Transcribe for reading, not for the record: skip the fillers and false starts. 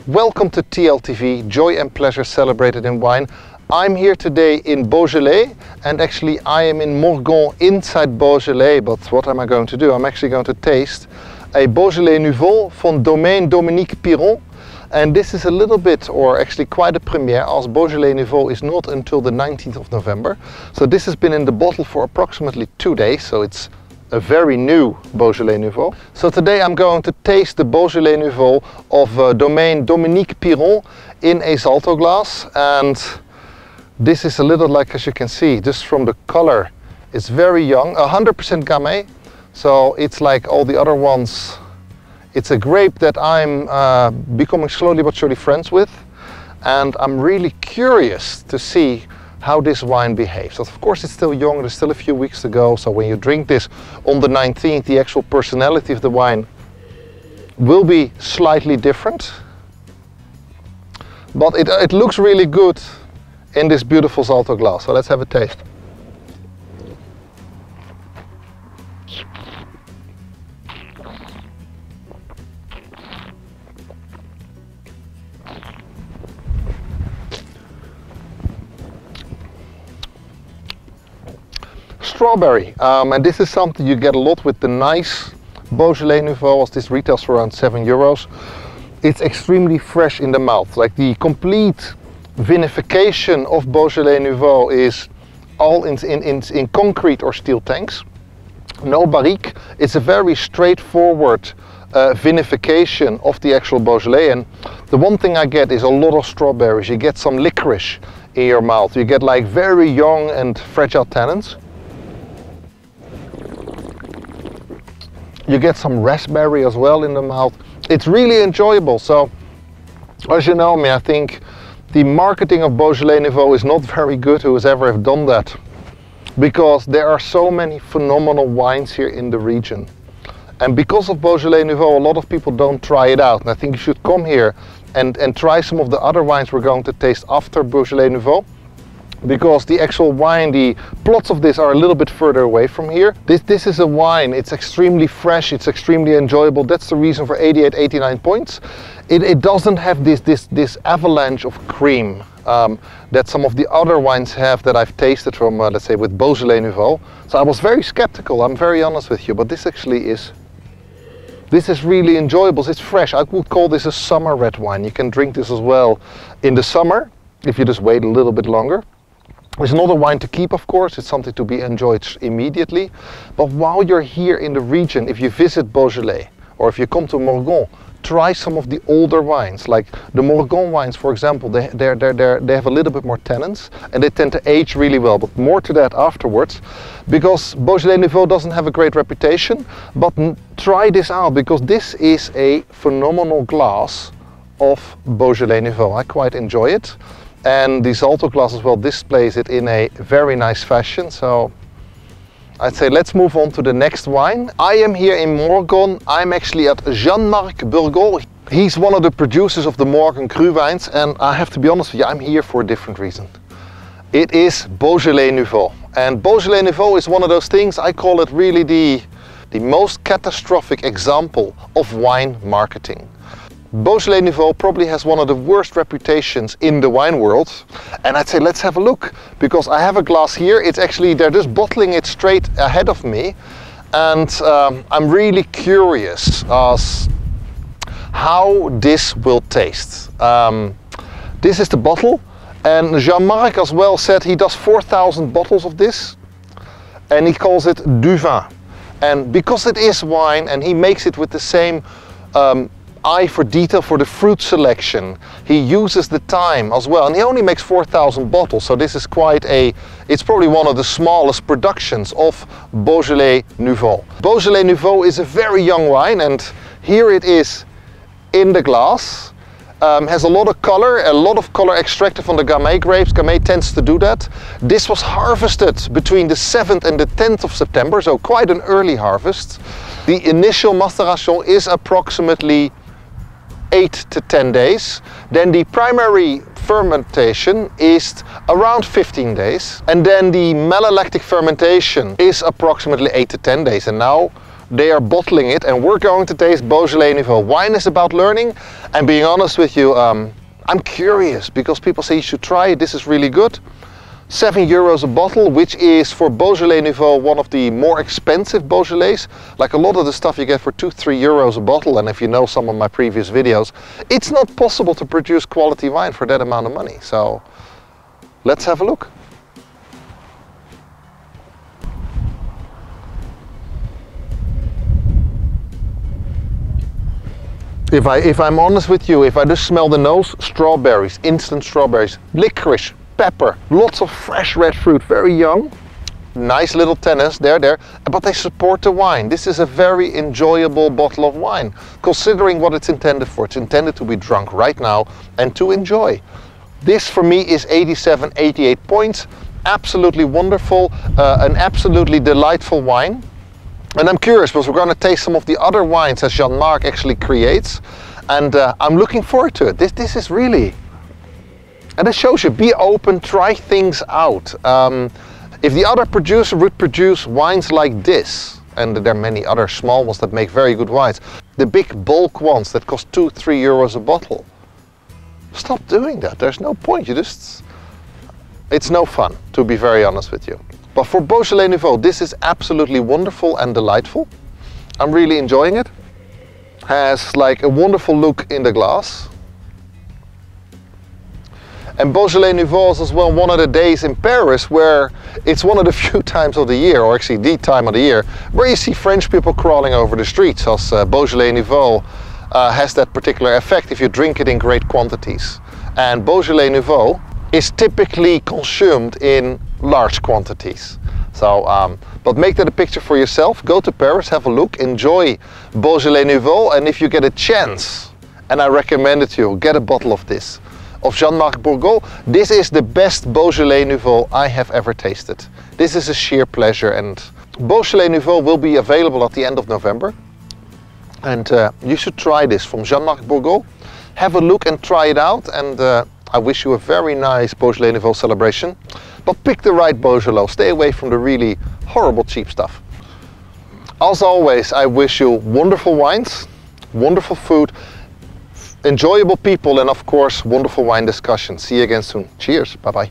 Welcome to TLTV, Joy and Pleasure Celebrated in Wine. I'm here today in Beaujolais, and actually I am in Morgon inside Beaujolais, but what am I going to do? I'm actually going to taste a Beaujolais nouveau from Domaine, Dominique, Piron. And this is a little bit, or actually quite a premiere, as Beaujolais nouveau is not until the 19th of November. So this has been in the bottle for approximately 2 days, so it's a very new Beaujolais nouveau. So today I'm going to taste the Beaujolais nouveau of Domaine Dominique Piron in a Salto glass. And this is a little, like, as you can see, just from the color, it's very young, 100% Gamay. So it's like all the other ones. It's a grape that I'm becoming slowly but surely friends with. And I'm really curious to see how this wine behaves. Of course, it's still young, there's still a few weeks to go. So when you drink this on the 19th, the actual personality of the wine will be slightly different. But it looks really good in this beautiful Salto glass. So let's have a taste. Strawberry, and this is something you get a lot with the nice Beaujolais nouveau, as this retails for around €7. It's extremely fresh in the mouth. Like, the complete vinification of Beaujolais nouveau is all in concrete or steel tanks. No barrique. It's a very straightforward vinification of the actual Beaujolais, and the one thing I get is a lot of strawberries. You get some licorice in your mouth. You get like very young and fragile tannins. You get some raspberry as well in the mouth. It's really enjoyable. So, as you know me, I think the marketing of Beaujolais nouveau is not very good, who has ever done that. Because there are so many phenomenal wines here in the region. And because of Beaujolais nouveau, a lot of people don't try it out. And I think you should come here and try some of the other wines we're going to taste after Beaujolais nouveau. Because the actual wine, the plots of this are a little bit further away from here. This is a wine, it's extremely fresh, it's extremely enjoyable. That's the reason for 88, 89 points. It doesn't have this avalanche of cream that some of the other wines have that I've tasted from, let's say, with Beaujolais nouveau. So I was very skeptical, I'm very honest with you, but this actually is, this is really enjoyable. It's fresh. I would call this a summer red wine. You can drink this as well in the summer, if you just wait a little bit longer. It's not a wine to keep, of course, it's something to be enjoyed immediately. But while you're here in the region, if you visit Beaujolais, or if you come to Morgon, try some of the older wines. Like the Morgon wines, for example, they have a little bit more tannins, and they tend to age really well, but more to that afterwards. Because Beaujolais nouveau doesn't have a great reputation, but try this out, because this is a phenomenal glass of Beaujolais nouveau. I quite enjoy it. And the Salto glass as well displays it in a very nice fashion. So I'd say let's move on to the next wine. I am here in Morgon. I'm actually at Marc Burgaud. He's one of the producers of the Morgon cru wines, and I have to be honest with you, I'm here for a different reason. It is Beaujolais nouveau. And Beaujolais nouveau is one of those things, I call it really the most catastrophic example of wine marketing. Beaujolais nouveau probably has one of the worst reputations in the wine world, and I'd say let's have a look, because I have a glass here. It's actually, they're just bottling it straight ahead of me, and I'm really curious as how this will taste. This is the bottle, and Jean-Marc as well said he does 4,000 bottles of this, and he calls it du vin. And because it is wine, and he makes it with the same eye for detail for the fruit selection, he uses the time as well, and he only makes 4,000 bottles, so this is quite it's probably one of the smallest productions of Beaujolais nouveau. Beaujolais nouveau is a very young wine, and here it is in the glass. Has a lot of color extracted from the Gamay grapes. Gamay tends to do that. This was harvested between the 7th and the 10th of September, so quite an early harvest. The initial maceration is approximately 8 to 10 days. Then the primary fermentation is around 15 days. And then the malolactic fermentation is approximately 8 to 10 days. And now They are bottling it, and we're going to taste Beaujolais nouveau. Wine is about learning, and being honest with you, I'm curious because people say you should try it. This is really good. €7 a bottle, which is for Beaujolais nouveau one of the more expensive Beaujolais. Like a lot of the stuff you get for €2–3 a bottle, and if you know some of my previous videos, it's not possible to produce quality wine for that amount of money. So let's have a look. If I'm honest with you, if I just smell the nose, strawberries, instant strawberries, licorice, pepper, lots of fresh red fruit, very young, nice little tannins, there, but they support the wine. This is a very enjoyable bottle of wine, considering what it's intended for. It's intended to be drunk right now and to enjoy. This for me is 87, 88 points, absolutely wonderful, an absolutely delightful wine. And I'm curious because we're going to taste some of the other wines that Marc actually creates, and I'm looking forward to it. This is really, and it shows you, be open, try things out. If the other producer would produce wines like this, and there are many other small ones that make very good wines, the big bulk ones that cost €2–3 a bottle, stop doing that. There's no point. It's no fun, to be very honest with you. But for Beaujolais nouveau, this is absolutely wonderful and delightful. I'm really enjoying it. Has like a wonderful look in the glass. And Beaujolais nouveau is as well one of the days in Paris where it's one of the few times of the year, or actually the time of the year, where you see French people crawling over the streets, as Beaujolais nouveau has that particular effect if you drink it in great quantities. And Beaujolais nouveau is typically consumed in large quantities. So, but make that a picture for yourself. Go to Paris, have a look, enjoy Beaujolais nouveau, and if you get a chance, and I recommend it to you, get a bottle of this, of Jean-Marc Burgaud. This is the best Beaujolais nouveau I have ever tasted. This is a sheer pleasure, and Beaujolais nouveau will be available at the end of November. And you should try this from Jean-Marc Burgaud. Have a look and try it out, and I wish you a very nice Beaujolais nouveau celebration. But pick the right Beaujolais, stay away from the really horrible cheap stuff. As always, I wish you wonderful wines, wonderful food, enjoyable people, and of course wonderful wine discussions. See you again soon. Cheers, bye bye.